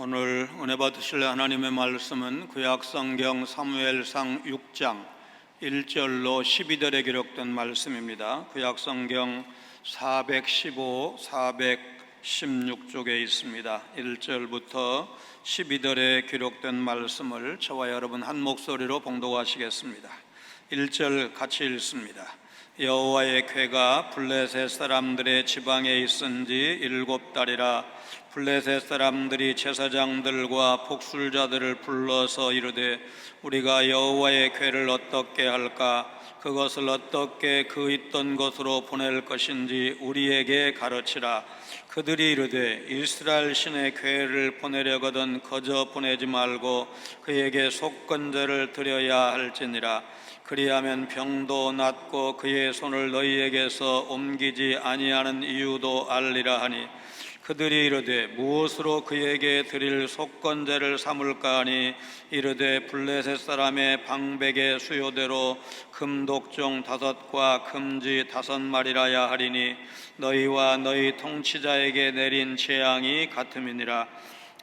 오늘 은혜 받으실 하나님의 말씀은 구약성경 사무엘상 6장 1절로 12절에 기록된 말씀입니다. 구약성경 415, 416쪽에 있습니다. 1절부터 12절에 기록된 말씀을 저와 여러분 한 목소리로 봉독하시겠습니다. 1절 같이 읽습니다. 여호와의 궤가 블레셋 사람들의 지방에 있은지 7달이라. 블레셋 사람들이 제사장들과 복술자들을 불러서 이르되 우리가 여호와의 궤를 어떻게 할까? 그것을 어떻게 그 있던 곳으로 보낼 것인지 우리에게 가르치라. 그들이 이르되 이스라엘 신의 궤를 보내려거든 거저 보내지 말고 그에게 속건제를 드려야 할지니라. 그리하면 병도 낫고 그의 손을 너희에게서 옮기지 아니하는 이유도 알리라 하니, 그들이 이르되 무엇으로 그에게 드릴 속건제를 삼을까 하니, 이르되 블레셋 사람의 방백의 수요대로 금독종 5과 금지 5마리라야 하리니 너희와 너희 통치자에게 내린 재앙이 같음이니라.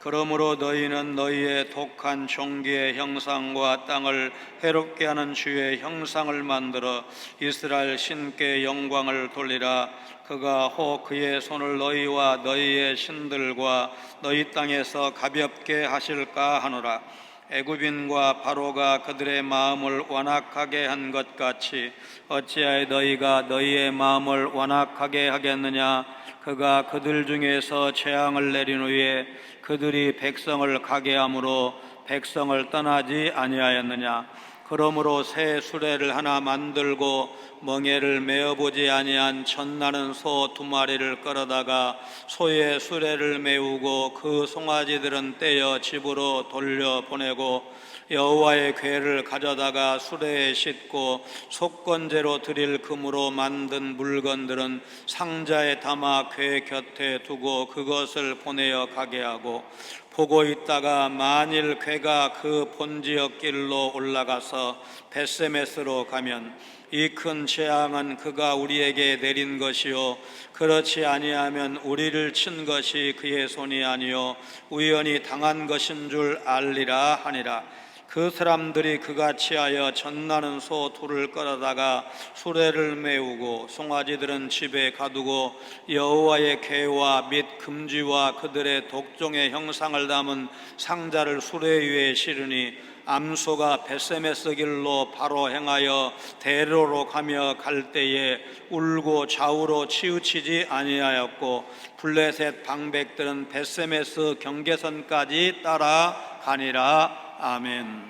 그러므로 너희는 너희의 독한 종기의 형상과 땅을 해롭게 하는 주의 형상을 만들어 이스라엘 신께 영광을 돌리라. 그가 혹 그의 손을 너희와 너희의 신들과 너희 땅에서 가볍게 하실까 하노라. 애굽인과 바로가 그들의 마음을 완악하게 한 것 같이 어찌하여 너희가 너희의 마음을 완악하게 하겠느냐? 그가 그들 중에서 재앙을 내린 후에 그들이 백성을 가게 함으로 백성을 떠나지 아니하였느냐? 그러므로 새 수레를 하나 만들고 멍에를 메어보지 아니한 젖나는 소 2마리를 끌어다가 소의 수레를 메우고 그 송아지들은 떼어 집으로 돌려보내고 여호와의 궤를 가져다가 수레에 싣고 속건제로 드릴 금으로 만든 물건들은 상자에 담아 궤 곁에 두고 그것을 보내어 가게 하고, 보고 있다가 만일 궤가 그 본지역 길로 올라가서 벳세메스로 가면 이 큰 재앙은 그가 우리에게 내린 것이요 그렇지 아니하면 우리를 친 것이 그의 손이 아니요 우연히 당한 것인 줄 알리라 하니라. 그 사람들이 그같이 하여 젖나는 소 2를 끌어다가 수레를 메우고 송아지들은 집에 가두고 여호와의 궤와 및 금지와 그들의 독종의 형상을 담은 상자를 수레 위에 실으니 암소가 벳세메스 길로 바로 행하여 대로로 가며 갈 때에 울고 좌우로 치우치지 아니하였고, 블레셋 방백들은 벳세메스 경계선까지 따라가니라. 아멘.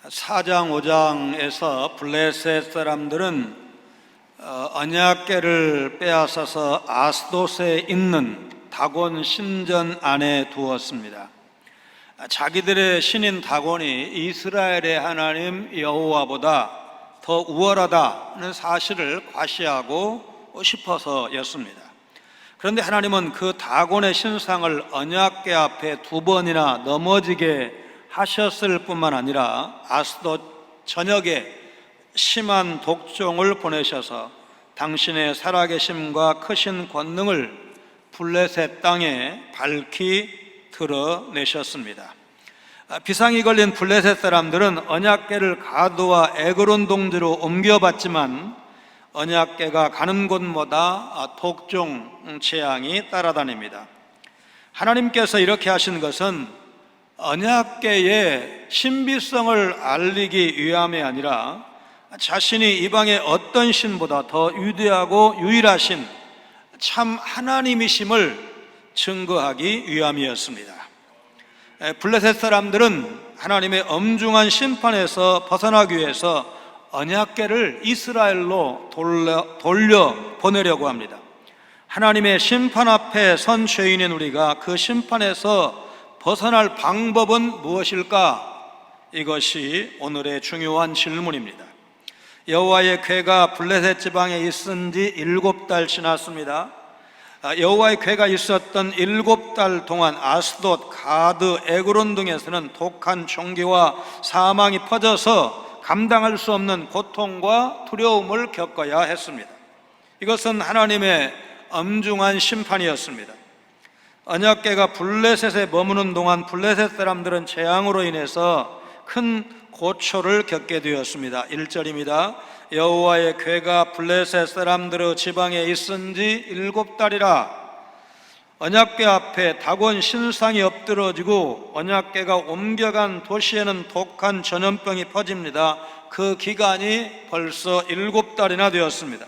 4장 5장에서 블레셋 사람들은 언약궤를 빼앗아서 아스돗에 있는 다곤 신전 안에 두었습니다. 자기들의 신인 다곤이 이스라엘의 하나님 여호와보다 더 우월하다는 사실을 과시하고 싶어서였습니다. 그런데 하나님은 그 다곤의 신상을 언약궤 앞에 2번이나 넘어지게 하셨을 뿐만 아니라 아스돗 전역에 심한 독종을 보내셔서 당신의 살아계심과 크신 권능을 블레셋 땅에 밝히 드러내셨습니다. 비상이 걸린 블레셋 사람들은 언약궤를 가드와 에그론 동지로 옮겨봤지만 언약궤가 가는 곳마다 독종 재앙이 따라다닙니다. 하나님께서 이렇게 하신 것은 언약궤의 신비성을 알리기 위함이 아니라 자신이 이방의 어떤 신보다 더 위대하고 유일하신 참 하나님이심을 증거하기 위함이었습니다. 블레셋 사람들은 하나님의 엄중한 심판에서 벗어나기 위해서 언약궤를 이스라엘로 돌려 보내려고 합니다. 하나님의 심판 앞에 선 죄인인 우리가 그 심판에서 벗어날 방법은 무엇일까? 이것이 오늘의 중요한 질문입니다. 여호와의 궤가 블레셋 지방에 있은 지 7달 지났습니다. 여호와의 궤가 있었던 7달 동안 아스돗, 가드, 에그론 등에서는 독한 종기와 사망이 퍼져서 감당할 수 없는 고통과 두려움을 겪어야 했습니다. 이것은 하나님의 엄중한 심판이었습니다. 언약궤가 블레셋에 머무는 동안 블레셋 사람들은 재앙으로 인해서 큰 고초를 겪게 되었습니다. 1절입니다. 여호와의 궤가 블레셋 사람들의 지방에 있은 지 7달이라. 언약궤 앞에 다곤 신상이 엎드러지고 언약궤가 옮겨간 도시에는 독한 전염병이 퍼집니다. 그 기간이 벌써 7달이나 되었습니다.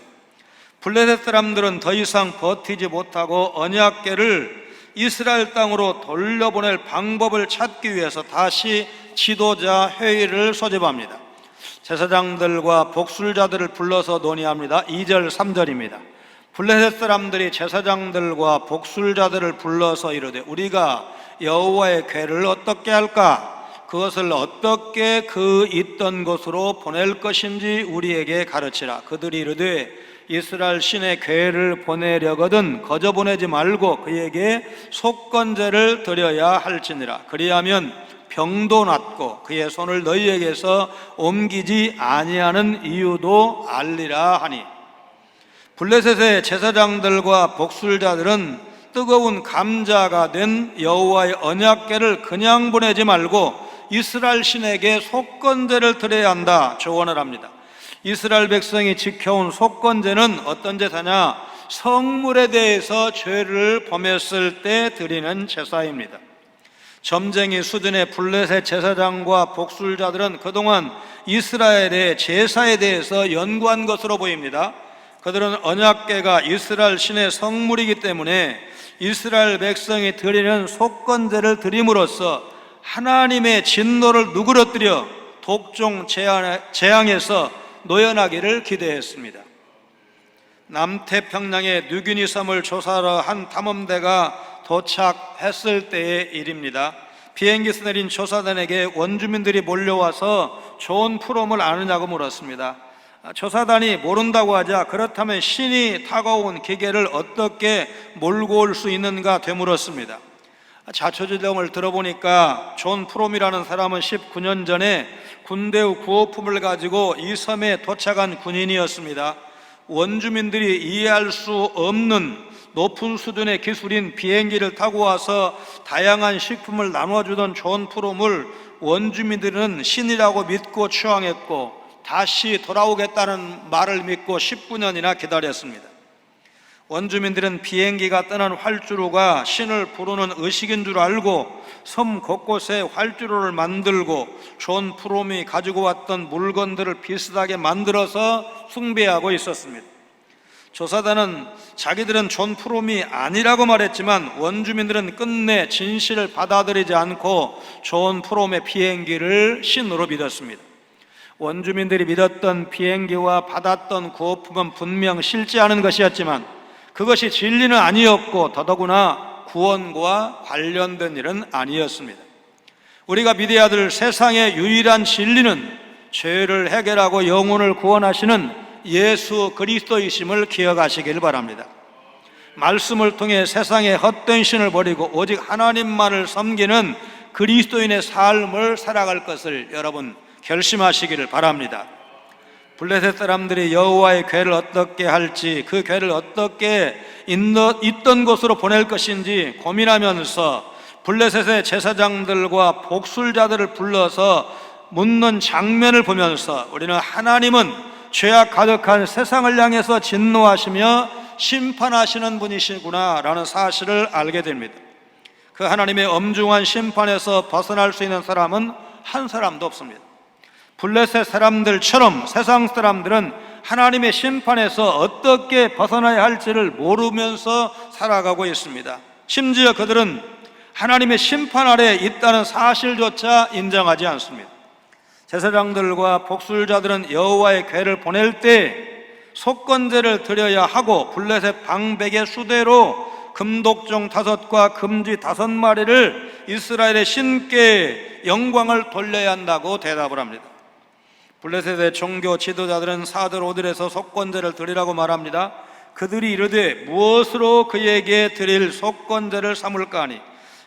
블레셋 사람들은 더 이상 버티지 못하고 언약궤를 이스라엘 땅으로 돌려보낼 방법을 찾기 위해서 다시 지도자 회의를 소집합니다. 제사장들과 복술자들을 불러서 논의합니다. 2절 3절입니다. 블레셋 사람들이 제사장들과 복술자들을 불러서 이르되 우리가 여호와의 궤를 어떻게 할까? 그것을 어떻게 그 있던 곳으로 보낼 것인지 우리에게 가르치라. 그들이 이르되 이스라엘 신의 궤를 보내려거든 거저 보내지 말고 그에게 속건제를 드려야 할지니라. 그리하면 병도 낫고 그의 손을 너희에게서 옮기지 아니하는 이유도 알리라 하니. 블레셋의 제사장들과 복술자들은 뜨거운 감자가 된 여호와의 언약궤를 그냥 보내지 말고 이스라엘 신에게 속건제를 드려야 한다 조언을 합니다. 이스라엘 백성이 지켜온 속건제는 어떤 제사냐? 성물에 대해서 죄를 범했을 때 드리는 제사입니다. 점쟁이 수준의 블레셋 제사장과 복술자들은 그동안 이스라엘의 제사에 대해서 연구한 것으로 보입니다. 그들은 언약궤가 이스라엘 신의 성물이기 때문에 이스라엘 백성이 드리는 속건제를 드림으로써 하나님의 진노를 누그러뜨려 독종 재앙에서 노연하기를 기대했습니다. 남태평양의 뉴기니 섬을 조사하러 한 탐험대가 도착했을 때의 일입니다. 비행기에서 내린 조사단에게 원주민들이 몰려와서 존 프롬을 아느냐고 물었습니다. 조사단이 모른다고 하자 그렇다면 신이 타고 온 기계를 어떻게 몰고 올 수 있는가 되물었습니다. 자초지종을 들어보니까 존 프롬이라는 사람은 19년 전에 군대의 구호품을 가지고 이 섬에 도착한 군인이었습니다. 원주민들이 이해할 수 없는 높은 수준의 기술인 비행기를 타고 와서 다양한 식품을 나눠주던 존 프롬을 원주민들은 신이라고 믿고 추앙했고 다시 돌아오겠다는 말을 믿고 19년이나 기다렸습니다. 원주민들은 비행기가 떠난 활주로가 신을 부르는 의식인 줄 알고 섬 곳곳에 활주로를 만들고 존 프롬이 가지고 왔던 물건들을 비슷하게 만들어서 숭배하고 있었습니다. 조사단은 자기들은 존 프롬이 아니라고 말했지만 원주민들은 끝내 진실을 받아들이지 않고 존 프롬의 비행기를 신으로 믿었습니다. 원주민들이 믿었던 비행기와 받았던 구호품은 분명 실제하는 것이었지만 그것이 진리는 아니었고 더더구나 구원과 관련된 일은 아니었습니다. 우리가 믿어야 될 세상의 유일한 진리는 죄를 해결하고 영혼을 구원하시는 예수 그리스도이심을 기억하시길 바랍니다. 말씀을 통해 세상의 헛된 신을 버리고 오직 하나님만을 섬기는 그리스도인의 삶을 살아갈 것을 여러분 결심하시기를 바랍니다. 블레셋 사람들이 여호와의 궤를 어떻게 할지, 그 궤를 어떻게 있던 곳으로 보낼 것인지 고민하면서 블레셋의 제사장들과 복술자들을 불러서 묻는 장면을 보면서 우리는 하나님은 죄악 가득한 세상을 향해서 진노하시며 심판하시는 분이시구나 라는 사실을 알게 됩니다. 그 하나님의 엄중한 심판에서 벗어날 수 있는 사람은 한 사람도 없습니다. 블레셋 사람들처럼 세상 사람들은 하나님의 심판에서 어떻게 벗어나야 할지를 모르면서 살아가고 있습니다. 심지어 그들은 하나님의 심판 아래 있다는 사실조차 인정하지 않습니다. 제사장들과 복술자들은 여호와의 궤를 보낼 때 속건제를 드려야 하고 블레셋 방백의 수대로 금독종 5과 금쥐 5마리를 이스라엘의 신께 영광을 돌려야 한다고 대답을 합니다. 블레셋의 종교 지도자들은 사들 오들에서 속건제를 드리라고 말합니다. 그들이 이르되 무엇으로 그에게 드릴 속건제를 삼을까 하니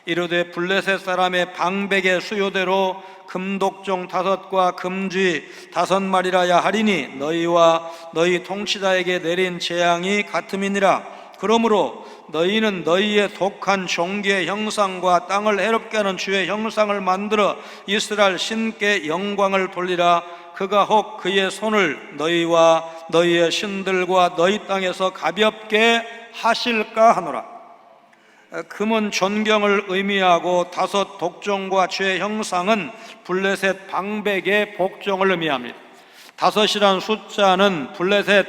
이르되 블레셋 사람의 방백의 수요대로 금독종 5과 금쥐 5마리라야 하리니 너희와 너희 통치자에게 내린 재앙이 같음이니라. 그러므로 너희는 너희의 독한 종기의 형상과 땅을 해롭게 하는 주의 형상을 만들어 이스라엘 신께 영광을 돌리라. 그가 혹 그의 손을 너희와 너희의 신들과 너희 땅에서 가볍게 하실까 하노라. 금은 존경을 의미하고 다섯 독종과 주의 형상은 블레셋 방백의 복종을 의미합니다. 다섯이란 숫자는 블레셋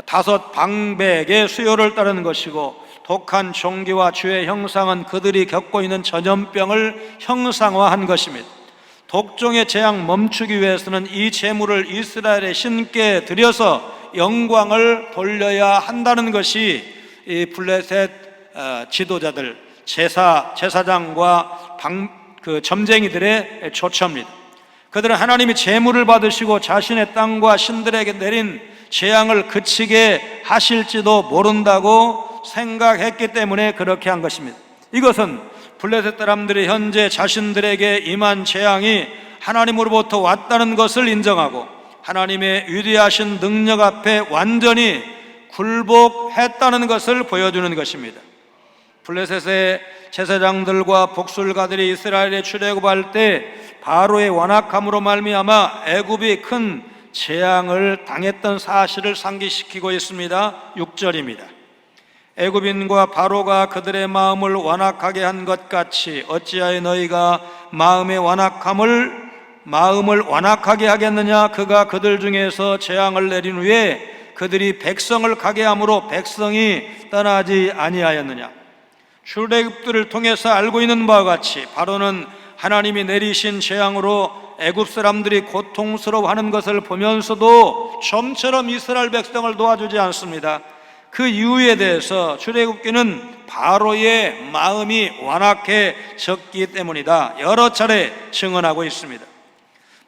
다섯 방백의 수요를 따르는 것이고, 독한 종기와 주의 형상은 그들이 겪고 있는 전염병을 형상화한 것입니다. 독종의 재앙 멈추기 위해서는 이 제물을 이스라엘의 신께 드려서 영광을 돌려야 한다는 것이 이 블레셋 지도자들, 제사장과 점쟁이들의 조처입니다. 그들은 하나님이 제물을 받으시고 자신의 땅과 신들에게 내린 재앙을 그치게 하실지도 모른다고 생각했기 때문에 그렇게 한 것입니다. 이것은 블레셋 사람들이 현재 자신들에게 임한 재앙이 하나님으로부터 왔다는 것을 인정하고 하나님의 위대하신 능력 앞에 완전히 굴복했다는 것을 보여주는 것입니다. 블레셋의 제사장들과 복술가들이 이스라엘에 출애굽할 때 바로의 완악함으로 말미암아 애굽이 큰 재앙을 당했던 사실을 상기시키고 있습니다. 6절입니다. 애굽인과 바로가 그들의 마음을 완악하게 한 것 같이 어찌하여 너희가 마음을 완악하게 하겠느냐. 그가 그들 중에서 재앙을 내린 후에 그들이 백성을 가게 함으로 백성이 떠나지 아니하였느냐. 출애굽들을 통해서 알고 있는 바와 같이 바로는 하나님이 내리신 재앙으로 애굽 사람들이 고통스러워하는 것을 보면서도 좀처럼 이스라엘 백성을 도와주지 않습니다. 그 이유에 대해서 출애굽기는 바로의 마음이 완악해졌기 때문이다 여러 차례 증언하고 있습니다.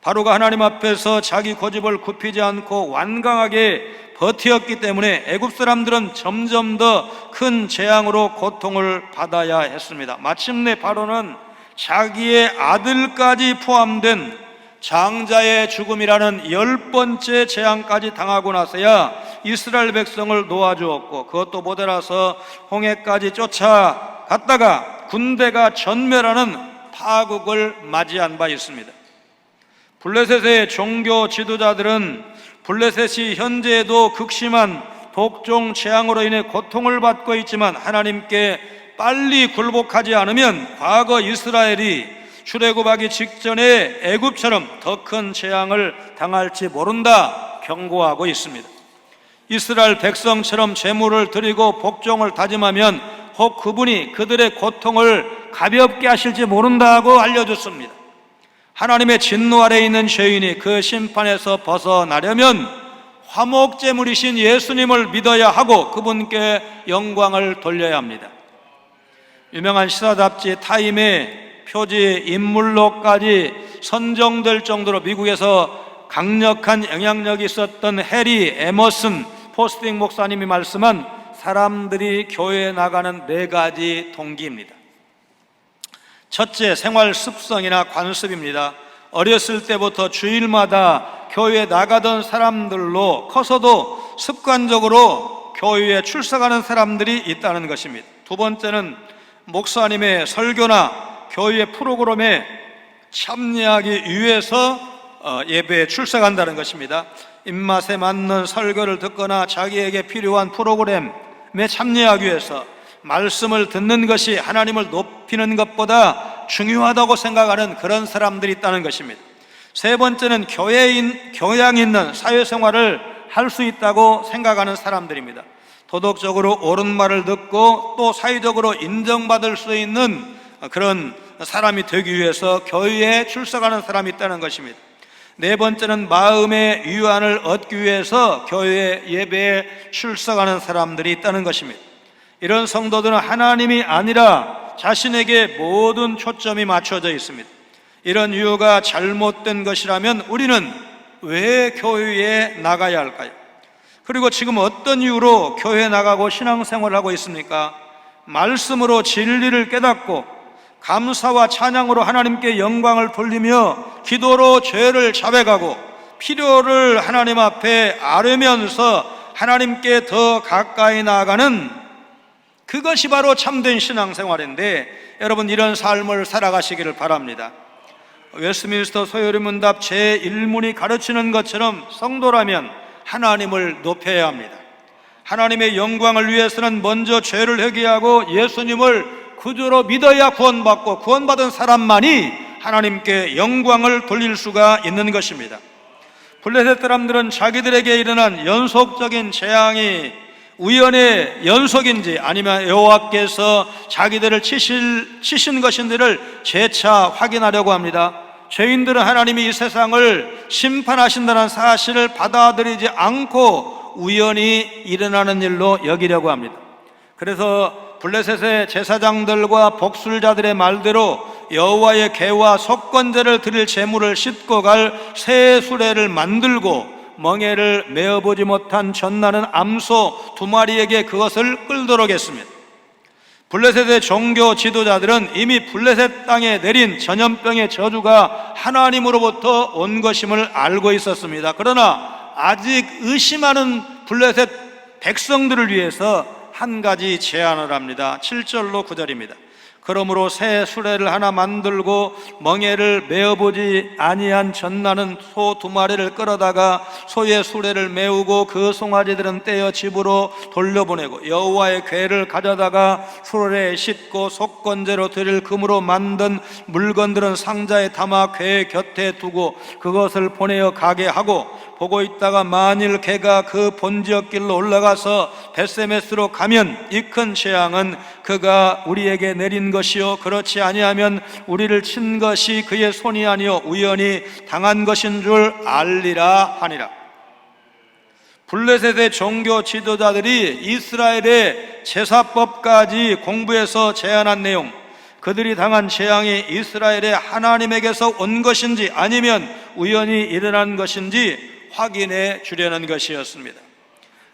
바로가 하나님 앞에서 자기 고집을 굽히지 않고 완강하게 버티었기 때문에 애굽 사람들은 점점 더 큰 재앙으로 고통을 받아야 했습니다. 마침내 바로는 자기의 아들까지 포함된 장자의 죽음이라는 10번째 재앙까지 당하고 나서야 이스라엘 백성을 놓아주었고, 그것도 모자라서 홍해까지 쫓아갔다가 군대가 전멸하는 파국을 맞이한 바 있습니다. 블레셋의 종교 지도자들은 블레셋이 현재에도 극심한 독종 재앙으로 인해 고통을 받고 있지만 하나님께 빨리 굴복하지 않으면 과거 이스라엘이 출애굽하기 직전에 애굽처럼 더 큰 재앙을 당할지 모른다 경고하고 있습니다. 이스라엘 백성처럼 제물을 드리고 복종을 다짐하면 혹 그분이 그들의 고통을 가볍게 하실지 모른다고 알려줬습니다. 하나님의 진노 아래에 있는 죄인이 그 심판에서 벗어나려면 화목제물이신 예수님을 믿어야 하고 그분께 영광을 돌려야 합니다. 유명한 시사 잡지 타임의 표지 인물로까지 선정될 정도로 미국에서 강력한 영향력이 있었던 해리 에머슨 포스팅 목사님이 말씀한 사람들이 교회에 나가는 4가지 동기입니다. 첫째, 생활 습성이나 관습입니다. 어렸을 때부터 주일마다 교회에 나가던 사람들로 커서도 습관적으로 교회에 출석하는 사람들이 있다는 것입니다. 두 번째는 목사님의 설교나 교회 프로그램에 참여하기 위해서 예배에 출석한다는 것입니다. 입맛에 맞는 설교를 듣거나 자기에게 필요한 프로그램에 참여하기 위해서 말씀을 듣는 것이 하나님을 높이는 것보다 중요하다고 생각하는 그런 사람들이 있다는 것입니다. 세 번째는 교양 있는 사회생활을 할 수 있다고 생각하는 사람들입니다. 도덕적으로 옳은 말을 듣고 또 사회적으로 인정받을 수 있는 그런 사람이 되기 위해서 교회에 출석하는 사람이 있다는 것입니다. 네 번째는 마음의 위안을 얻기 위해서 교회 예배에 출석하는 사람들이 있다는 것입니다. 이런 성도들은 하나님이 아니라 자신에게 모든 초점이 맞춰져 있습니다. 이런 이유가 잘못된 것이라면 우리는 왜 교회에 나가야 할까요? 그리고 지금 어떤 이유로 교회에 나가고 신앙생활을 하고 있습니까? 말씀으로 진리를 깨닫고 감사와 찬양으로 하나님께 영광을 돌리며 기도로 죄를 자백하고 필요를 하나님 앞에 아뢰면서 하나님께 더 가까이 나아가는 그것이 바로 참된 신앙생활인데 여러분, 이런 삶을 살아가시기를 바랍니다. 웨스트민스터 소요리문답 제1문이 가르치는 것처럼 성도라면 하나님을 높여야 합니다. 하나님의 영광을 위해서는 먼저 죄를 회개하고 예수님을 구주로 믿어야 구원받고, 구원받은 사람만이 하나님께 영광을 돌릴 수가 있는 것입니다. 블레셋 사람들은 자기들에게 일어난 연속적인 재앙이 우연의 연속인지 아니면 여호와께서 자기들을 치신 것인지를 재차 확인하려고 합니다. 죄인들은 하나님이 이 세상을 심판하신다는 사실을 받아들이지 않고 우연히 일어나는 일로 여기려고 합니다. 그래서 블레셋의 제사장들과 복술자들의 말대로 여호와의 궤와 속건제를 드릴 제물을 싣고 갈 새 수레를 만들고 멍에를 메어보지 못한 젖나는 암소 2마리에게 그것을 끌도록 했습니다. 블레셋의 종교 지도자들은 이미 블레셋 땅에 내린 전염병의 저주가 하나님으로부터 온 것임을 알고 있었습니다. 그러나 아직 의심하는 블레셋 백성들을 위해서 한 가지 제안을 합니다. 7절로 9절입니다. 그러므로 새 수레를 하나 만들고 멍에를 메어보지 아니한 젖나는 소 2마리를 끌어다가 소의 수레를 메우고 그 송아지들은 떼어 집으로 돌려보내고 여호와의 궤를 가져다가 수레에 싣고 속건제로 드릴 금으로 만든 물건들은 상자에 담아 궤 곁에 두고 그것을 보내어 가게 하고, 보고 있다가 만일 걔가 그 본지역길로 올라가서 벳세메스로 가면 이 큰 재앙은 그가 우리에게 내린 것이요 그렇지 아니하면 우리를 친 것이 그의 손이 아니요 우연히 당한 것인 줄 알리라 하니라. 블레셋의 종교 지도자들이 이스라엘의 제사법까지 공부해서 제안한 내용, 그들이 당한 재앙이 이스라엘의 하나님에게서 온 것인지 아니면 우연히 일어난 것인지 확인해 주려는 것이었습니다.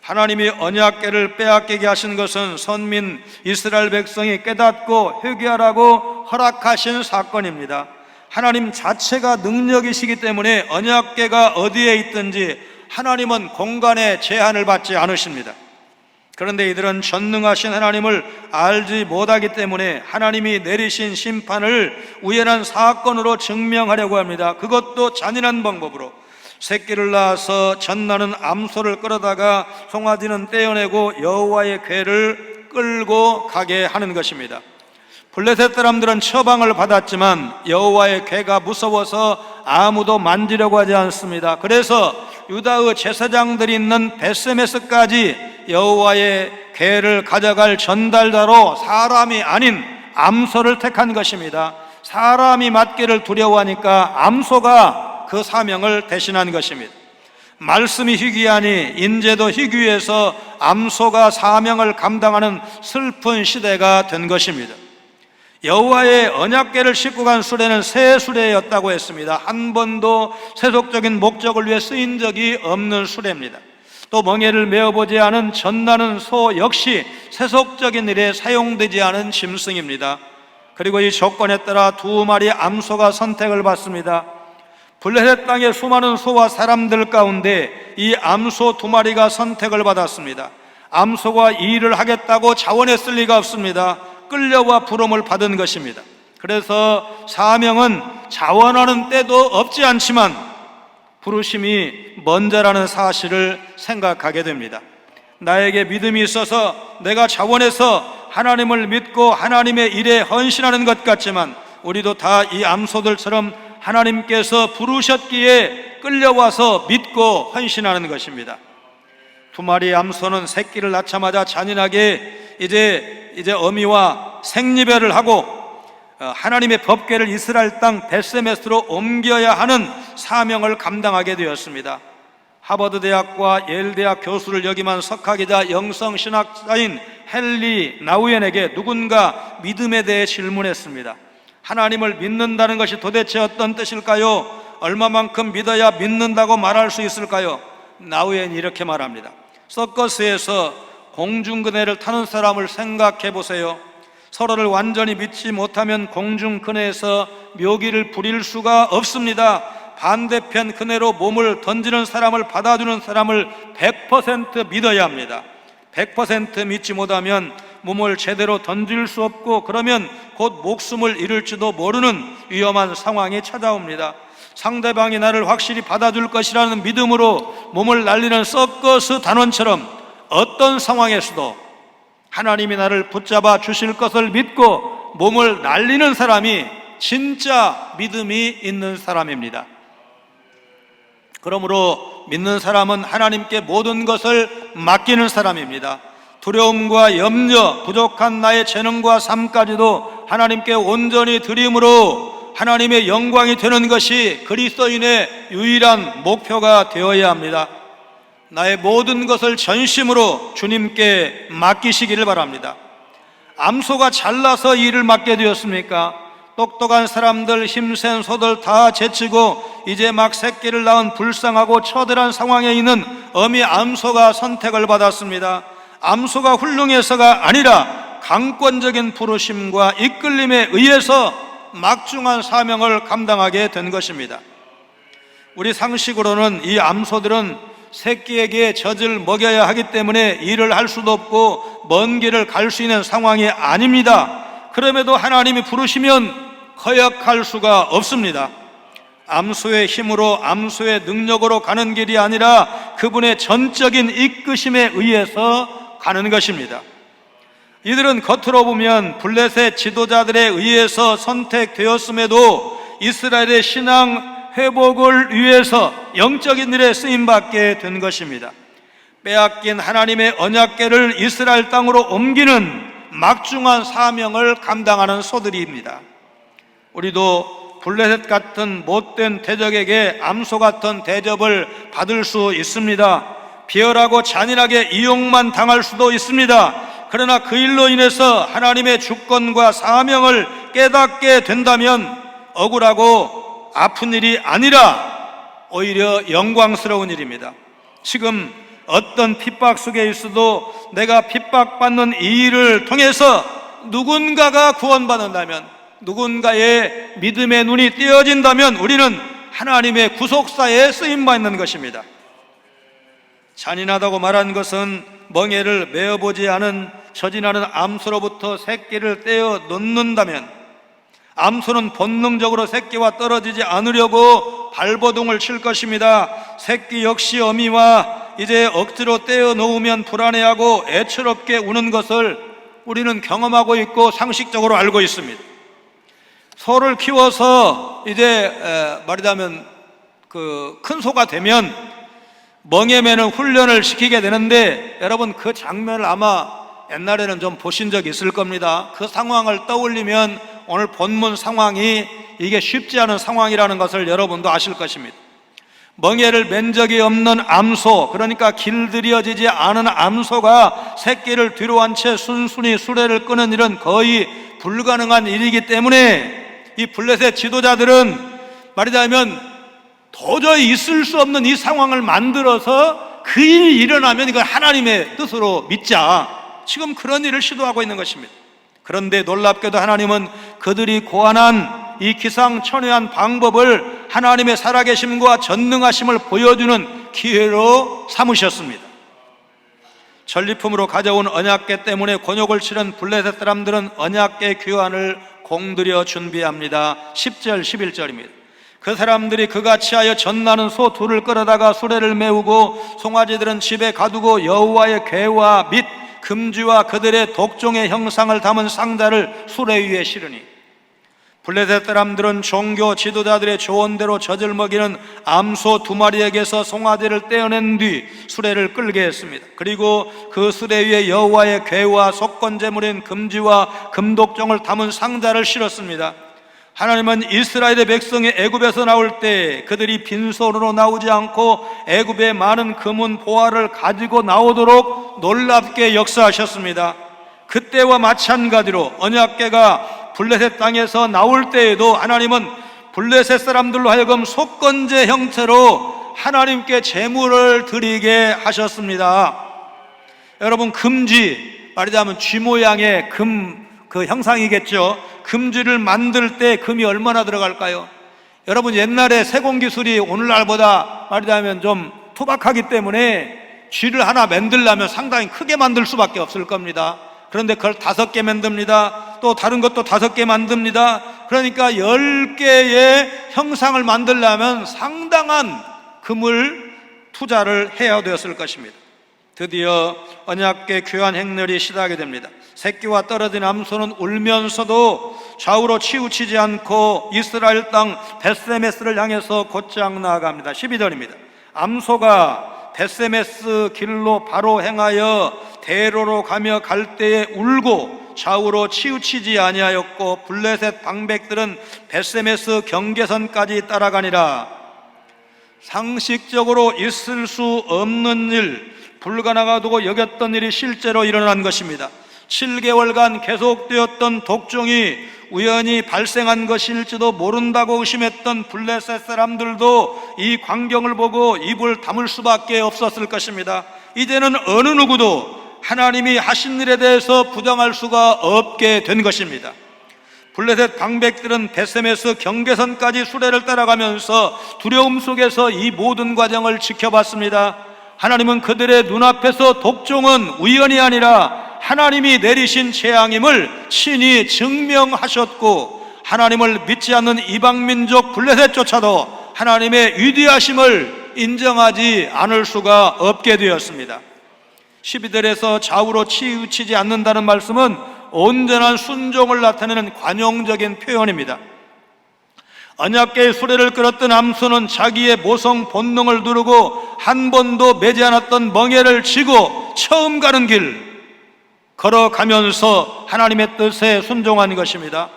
하나님이 언약궤를 빼앗기게 하신 것은 선민 이스라엘 백성이 깨닫고 회개하라고 허락하신 사건입니다. 하나님 자체가 능력이시기 때문에 언약궤가 어디에 있든지 하나님은 공간에 제한을 받지 않으십니다. 그런데 이들은 전능하신 하나님을 알지 못하기 때문에 하나님이 내리신 심판을 우연한 사건으로 증명하려고 합니다. 그것도 잔인한 방법으로 새끼를 낳아서 젖나는 암소를 끌어다가 송아지는 떼어내고 여호와의 궤를 끌고 가게 하는 것입니다. 블레셋 사람들은 처방을 받았지만 여호와의 궤가 무서워서 아무도 만지려고 하지 않습니다. 그래서 유다의 제사장들이 있는 벳세메스까지 여호와의 궤를 가져갈 전달자로 사람이 아닌 암소를 택한 것입니다. 사람이 맞기를 두려워하니까 암소가 그 사명을 대신한 것입니다. 말씀이 희귀하니 인재도 희귀해서 암소가 사명을 감당하는 슬픈 시대가 된 것입니다. 여호와의 언약궤를 싣고 간 수레는 새 수레였다고 했습니다. 한 번도 세속적인 목적을 위해 쓰인 적이 없는 수레입니다. 또 멍에를 메어보지 않은 젖나는 소 역시 세속적인 일에 사용되지 않은 짐승입니다. 그리고 이 조건에 따라 2마리의 암소가 선택을 받습니다. 블레셋 땅의 수많은 소와 사람들 가운데 이 암소 2마리가 선택을 받았습니다. 암소가 이 일을 하겠다고 자원했을 리가 없습니다. 끌려와 부름을 받은 것입니다. 그래서 사명은 자원하는 때도 없지 않지만 부르심이 먼저라는 사실을 생각하게 됩니다. 나에게 믿음이 있어서 내가 자원해서 하나님을 믿고 하나님의 일에 헌신하는 것 같지만 우리도 다 이 암소들처럼 하나님께서 부르셨기에 끌려와서 믿고 헌신하는 것입니다. 2마리 암소는 새끼를 낳자마자 잔인하게 이제 어미와 생리배를 하고 하나님의 법궤를 이스라엘 땅 벳세메스로 옮겨야 하는 사명을 감당하게 되었습니다. 하버드 대학과 예일 대학 교수를 역임한 석학이자 영성신학자인 헨리 나우엔에게 누군가 믿음에 대해 질문했습니다. 하나님을 믿는다는 것이 도대체 어떤 뜻일까요? 얼마만큼 믿어야 믿는다고 말할 수 있을까요? 나우엔이 이렇게 말합니다. 서커스에서 공중그네를 타는 사람을 생각해 보세요. 서로를 완전히 믿지 못하면 공중그네에서 묘기를 부릴 수가 없습니다. 반대편 그네로 몸을 던지는 사람을 받아주는 사람을 100% 믿어야 합니다. 100% 믿지 못하면 몸을 제대로 던질 수 없고 그러면 곧 목숨을 잃을지도 모르는 위험한 상황이 찾아옵니다. 상대방이 나를 확실히 받아줄 것이라는 믿음으로 몸을 날리는 서커스 단원처럼 어떤 상황에서도 하나님이 나를 붙잡아 주실 것을 믿고 몸을 날리는 사람이 진짜 믿음이 있는 사람입니다. 그러므로 믿는 사람은 하나님께 모든 것을 맡기는 사람입니다. 두려움과 염려, 부족한 나의 재능과 삶까지도 하나님께 온전히 드림으로 하나님의 영광이 되는 것이 그리스도인의 유일한 목표가 되어야 합니다. 나의 모든 것을 전심으로 주님께 맡기시기를 바랍니다. 암소가 잘나서 일을 맡게 되었습니까? 똑똑한 사람들, 힘센 소들 다 제치고 이제 막 새끼를 낳은 불쌍하고 처절한 상황에 있는 어미 암소가 선택을 받았습니다. 암소가 훌륭해서가 아니라 강권적인 부르심과 이끌림에 의해서 막중한 사명을 감당하게 된 것입니다. 우리 상식으로는 이 암소들은 새끼에게 젖을 먹여야 하기 때문에 일을 할 수도 없고 먼 길을 갈 수 있는 상황이 아닙니다. 그럼에도 하나님이 부르시면 거역할 수가 없습니다. 암소의 힘으로, 암소의 능력으로 가는 길이 아니라 그분의 전적인 이끄심에 의해서 가는 것입니다. 이들은 겉으로 보면 블레셋 지도자들에 의해서 선택되었음에도 이스라엘의 신앙 회복을 위해서 영적인 일에 쓰임받게 된 것입니다. 빼앗긴 하나님의 언약궤를 이스라엘 땅으로 옮기는 막중한 사명을 감당하는 소들입니다. 우리도 블레셋 같은 못된 대적에게 암소 같은 대접을 받을 수 있습니다. 비열하고 잔인하게 이용만 당할 수도 있습니다. 그러나 그 일로 인해서 하나님의 주권과 사명을 깨닫게 된다면 억울하고 아픈 일이 아니라 오히려 영광스러운 일입니다. 지금 어떤 핍박 속에 있어도 내가 핍박받는 이 일을 통해서 누군가가 구원받는다면, 누군가의 믿음의 눈이 띄어진다면 우리는 하나님의 구속사에 쓰임받는 것입니다. 잔인하다고 말한 것은 멍에를 메어보지 않은 처진하는 암소로부터 새끼를 떼어 놓는다면 암소는 본능적으로 새끼와 떨어지지 않으려고 발버둥을 칠 것입니다. 새끼 역시 어미와 이제 억지로 떼어 놓으면 불안해하고 애처롭게 우는 것을 우리는 경험하고 있고 상식적으로 알고 있습니다. 소를 키워서 이제 말하자면 그 큰 소가 되면 멍에 매는 훈련을 시키게 되는데 여러분 그 장면을 아마 옛날에는 좀 보신 적 있을 겁니다. 그 상황을 떠올리면 오늘 본문 상황이 이게 쉽지 않은 상황이라는 것을 여러분도 아실 것입니다. 멍에를 맨 적이 없는 암소, 그러니까 길들여지지 않은 암소가 새끼를 뒤로 한 채 순순히 수레를 끄는 일은 거의 불가능한 일이기 때문에 이 블레셋 지도자들은 말하자면 도저히 있을 수 없는 이 상황을 만들어서 그 일이 일어나면 이걸 하나님의 뜻으로 믿자, 지금 그런 일을 시도하고 있는 것입니다. 그런데 놀랍게도 하나님은 그들이 고안한 이 기상천외한 방법을 하나님의 살아계심과 전능하심을 보여주는 기회로 삼으셨습니다. 전리품으로 가져온 언약궤 때문에 곤욕을 치른 블레셋 사람들은 언약궤 귀환을 공들여 준비합니다. 10절 11절입니다. 그 사람들이 그같이 하여 젖나는 소 둘을 끌어다가 수레를 메우고 송아지들은 집에 가두고 여호와의 궤와 및 금쥐와 그들의 독종의 형상을 담은 상자를 수레 위에 실으니 블레셋 사람들은 종교 지도자들의 조언대로 젖을 먹이는 암소 2마리에게서 송아지를 떼어낸 뒤 수레를 끌게 했습니다. 그리고 그 수레 위에 여호와의 궤와 속건제물인 금쥐와 금독종을 담은 상자를 실었습니다. 하나님은 이스라엘의 백성이 애굽에서 나올 때 그들이 빈손으로 나오지 않고 애굽의 많은 금은 보화를 가지고 나오도록 놀랍게 역사하셨습니다. 그때와 마찬가지로 언약궤가 블레셋 땅에서 나올 때에도 하나님은 블레셋 사람들로 하여금 속건제 형태로 하나님께 제물을 드리게 하셨습니다. 여러분, 금쥐, 말하자면 쥐 모양의 금 그 형상이겠죠. 금쥐를 만들 때 금이 얼마나 들어갈까요? 여러분, 옛날에 세공 기술이 오늘날보다 말하자면 좀 투박하기 때문에 쥐를 하나 만들려면 상당히 크게 만들 수밖에 없을 겁니다. 그런데 그걸 5개 만듭니다. 또 다른 것도 5개 만듭니다. 그러니까 10개의 형상을 만들려면 상당한 금을 투자를 해야 되었을 것입니다. 드디어 언약궤 교환 행렬이 시작하게 됩니다. 새끼와 떨어진 암소는 울면서도 좌우로 치우치지 않고 이스라엘 땅 벳세메스를 향해서 곧장 나아갑니다. 12절입니다. 암소가 벳세메스 길로 바로 행하여 대로로 가며 갈 때에 울고 좌우로 치우치지 아니하였고 블레셋 방백들은 벳세메스 경계선까지 따라가니라. 상식적으로 있을 수 없는 일, 불가능하다고 여겼던 일이 실제로 일어난 것입니다. 7개월간 계속되었던 독종이 우연히 발생한 것일지도 모른다고 의심했던 블레셋 사람들도 이 광경을 보고 입을 다물 수밖에 없었을 것입니다. 이제는 어느 누구도 하나님이 하신 일에 대해서 부정할 수가 없게 된 것입니다. 블레셋 방백들은 벳세메스 경계선까지 수레를 따라가면서 두려움 속에서 이 모든 과정을 지켜봤습니다. 하나님은 그들의 눈앞에서 독종은 우연이 아니라 하나님이 내리신 재앙임을 친히 증명하셨고, 하나님을 믿지 않는 이방민족 블레셋조차도 하나님의 위대하심을 인정하지 않을 수가 없게 되었습니다. 12절에서 좌우로 치우치지 않는다는 말씀은 온전한 순종을 나타내는 관용적인 표현입니다. 언약궤의 수레를 끌었던 암소는 자기의 모성 본능을 누르고 한 번도 매지 않았던 멍에를 쥐고 처음 가는 길 걸어가면서 하나님의 뜻에 순종한 것입니다.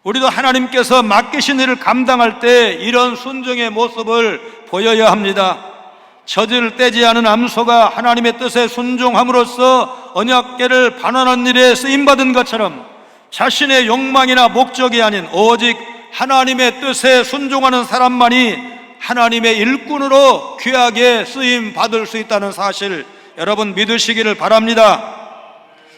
우리도 하나님께서 맡기신 일을 감당할 때 이런 순종의 모습을 보여야 합니다. 젖을 떼지 않은 암소가 하나님의 뜻에 순종함으로써 언약궤를 반환하는 일에 쓰임받은 것처럼 자신의 욕망이나 목적이 아닌 오직 하나님의 뜻에 순종하는 사람만이 하나님의 일꾼으로 귀하게 쓰임받을 수 있다는 사실, 여러분 믿으시기를 바랍니다.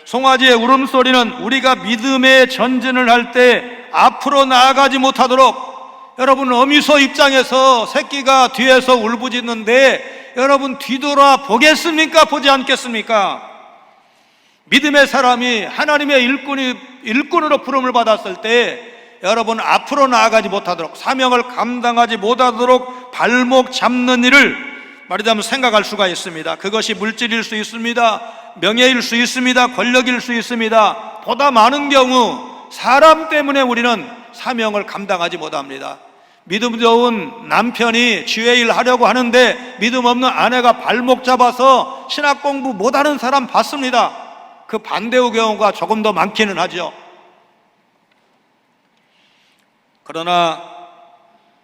송아지의 울음소리는 우리가 믿음의 전진을 할 때 앞으로 나아가지 못하도록, 여러분 어미소 입장에서 새끼가 뒤에서 울부짖는데 여러분 뒤돌아 보겠습니까? 보지 않겠습니까? 믿음의 사람이 하나님의 일꾼으로 부름을 받았을 때 여러분 앞으로 나아가지 못하도록, 사명을 감당하지 못하도록 발목 잡는 일을 말하자면 생각할 수가 있습니다. 그것이 물질일 수 있습니다. 명예일 수 있습니다. 권력일 수 있습니다. 보다 많은 경우 사람 때문에 우리는 사명을 감당하지 못합니다. 믿음 좋은 남편이 주의 일 하려고 하는데 믿음 없는 아내가 발목 잡아서 신학 공부 못하는 사람 봤습니다. 그 반대의 경우가 조금 더 많기는 하죠. 그러나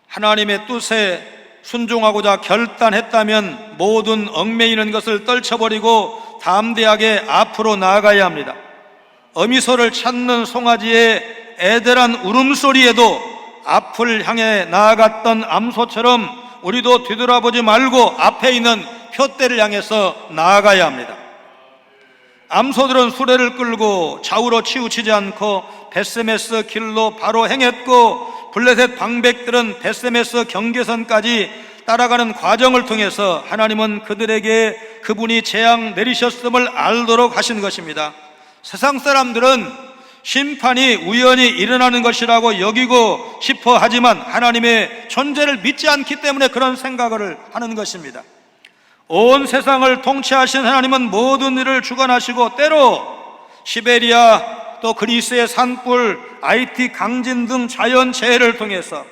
하나님의 뜻에 순종하고자 결단했다면 모든 얽매이는 것을 떨쳐버리고 담대하게 앞으로 나아가야 합니다. 어미소를 찾는 송아지의 애절한 울음소리에도 앞을 향해 나아갔던 암소처럼 우리도 뒤돌아보지 말고 앞에 있는 표대를 향해서 나아가야 합니다. 암소들은 수레를 끌고 좌우로 치우치지 않고 벳세메스 길로 바로 행했고, 블레셋 방백들은 벳세메스 경계선까지 따라가는 과정을 통해서 하나님은 그들에게 그분이 재앙 내리셨음을 알도록 하신 것입니다. 세상 사람들은 심판이 우연히 일어나는 것이라고 여기고 싶어 하지만 하나님의 존재를 믿지 않기 때문에 그런 생각을 하는 것입니다. 온 세상을 통치하신 하나님은 모든 일을 주관하시고 때로 시베리아 또 그리스의 산불, IT 강진 등 자연재해를 통해서,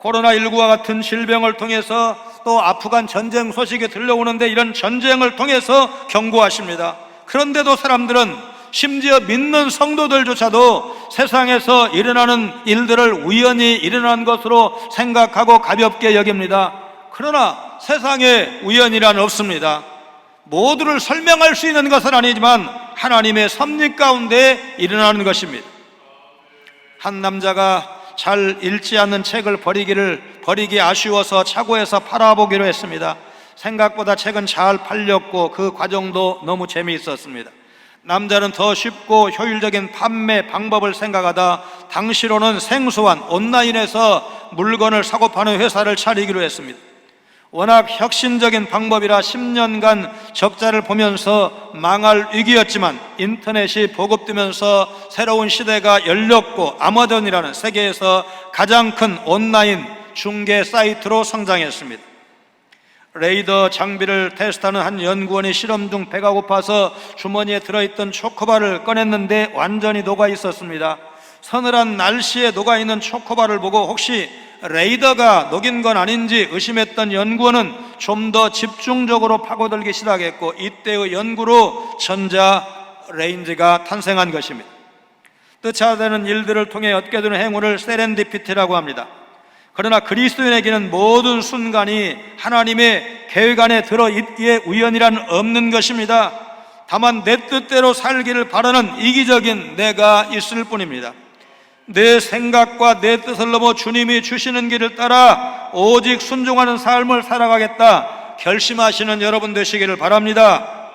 코로나19와 같은 질병을 통해서, 또 아프간 전쟁 소식이 들려오는데 이런 전쟁을 통해서 경고하십니다. 그런데도 사람들은, 심지어 믿는 성도들조차도 세상에서 일어나는 일들을 우연히 일어난 것으로 생각하고 가볍게 여깁니다. 그러나 세상에 우연이란 없습니다. 모두를 설명할 수 있는 것은 아니지만 하나님의 섭리 가운데 일어나는 것입니다. 한 남자가 잘 읽지 않는 책을 버리기 아쉬워서 차고에서 팔아보기로 했습니다. 생각보다 책은 잘 팔렸고 그 과정도 너무 재미있었습니다. 남자는 더 쉽고 효율적인 판매 방법을 생각하다 당시로는 생소한 온라인에서 물건을 사고 파는 회사를 차리기로 했습니다. 워낙 혁신적인 방법이라 10년간 적자를 보면서 망할 위기였지만 인터넷이 보급되면서 새로운 시대가 열렸고 아마존이라는 세계에서 가장 큰 온라인 중개 사이트로 성장했습니다. 레이더 장비를 테스트하는 한 연구원이 실험 중 배가 고파서 주머니에 들어있던 초코바를 꺼냈는데 완전히 녹아 있었습니다. 서늘한 날씨에 녹아있는 초코바를 보고 혹시 레이더가 녹인 건 아닌지 의심했던 연구원은 좀 더 집중적으로 파고들기 시작했고 이때의 연구로 전자레인지가 탄생한 것입니다. 뜻치 않은 일들을 통해 얻게 되는 행운을 세렌디피티라고 합니다. 그러나 그리스도인에게는 모든 순간이 하나님의 계획 안에 들어있기에 우연이란 없는 것입니다. 다만 내 뜻대로 살기를 바라는 이기적인 내가 있을 뿐입니다. 내 생각과 내 뜻을 넘어 주님이 주시는 길을 따라 오직 순종하는 삶을 살아가겠다 결심하시는 여러분 되시기를 바랍니다.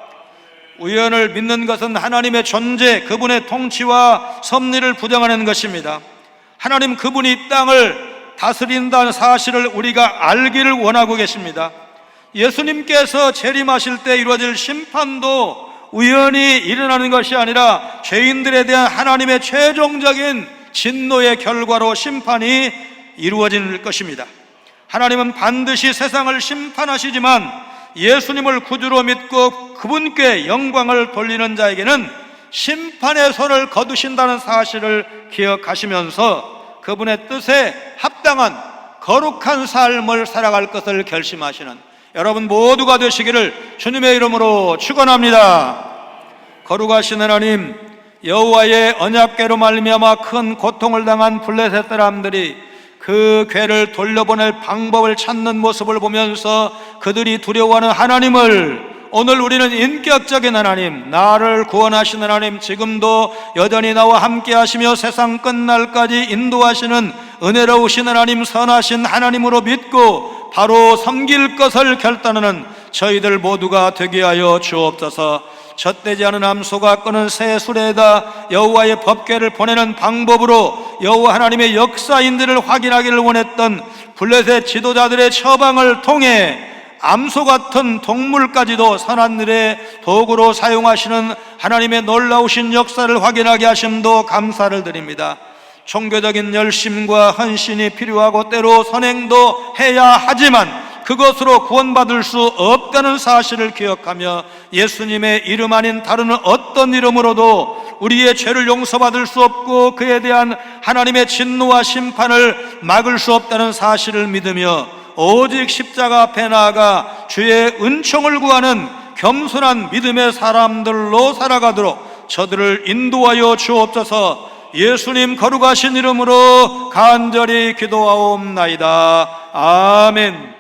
우연을 믿는 것은 하나님의 존재, 그분의 통치와 섭리를 부정하는 것입니다. 하나님 그분이 이 땅을 다스린다는 사실을 우리가 알기를 원하고 계십니다. 예수님께서 재림하실 때 이루어질 심판도 우연히 일어나는 것이 아니라 죄인들에 대한 하나님의 최종적인 진노의 결과로 심판이 이루어질 것입니다. 하나님은 반드시 세상을 심판하시지만 예수님을 구주로 믿고 그분께 영광을 돌리는 자에게는 심판의 손을 거두신다는 사실을 기억하시면서 그분의 뜻에 합당한 거룩한 삶을 살아갈 것을 결심하시는 여러분 모두가 되시기를 주님의 이름으로 축원합니다. 거룩하신 하나님, 여호와의 언약궤로 말미암아 큰 고통을 당한 블레셋 사람들이 그 궤를 돌려보낼 방법을 찾는 모습을 보면서 그들이 두려워하는 하나님을 오늘 우리는 인격적인 하나님, 나를 구원하시는 하나님, 지금도 여전히 나와 함께 하시며 세상 끝날까지 인도하시는 은혜로우신 하나님, 선하신 하나님으로 믿고 바로 섬길 것을 결단하는 저희들 모두가 되게 하여 주옵소서. 젖되지 않은 암소가 끄는 새 수레에다 여호와의 법궤를 보내는 방법으로 여호와 하나님의 역사인들을 확인하기를 원했던 블레셋 지도자들의 처방을 통해 암소 같은 동물까지도 선한 일의 도구로 사용하시는 하나님의 놀라우신 역사를 확인하게 하심도 감사를 드립니다. 종교적인 열심과 헌신이 필요하고 때로 선행도 해야 하지만 그것으로 구원받을 수 없다는 사실을 기억하며 예수님의 이름 아닌 다른 어떤 이름으로도 우리의 죄를 용서받을 수 없고 그에 대한 하나님의 진노와 심판을 막을 수 없다는 사실을 믿으며 오직 십자가 앞에 나아가 주의 은총을 구하는 겸손한 믿음의 사람들로 살아가도록 저들을 인도하여 주옵소서. 예수님 거룩하신 이름으로 간절히 기도하옵나이다. 아멘.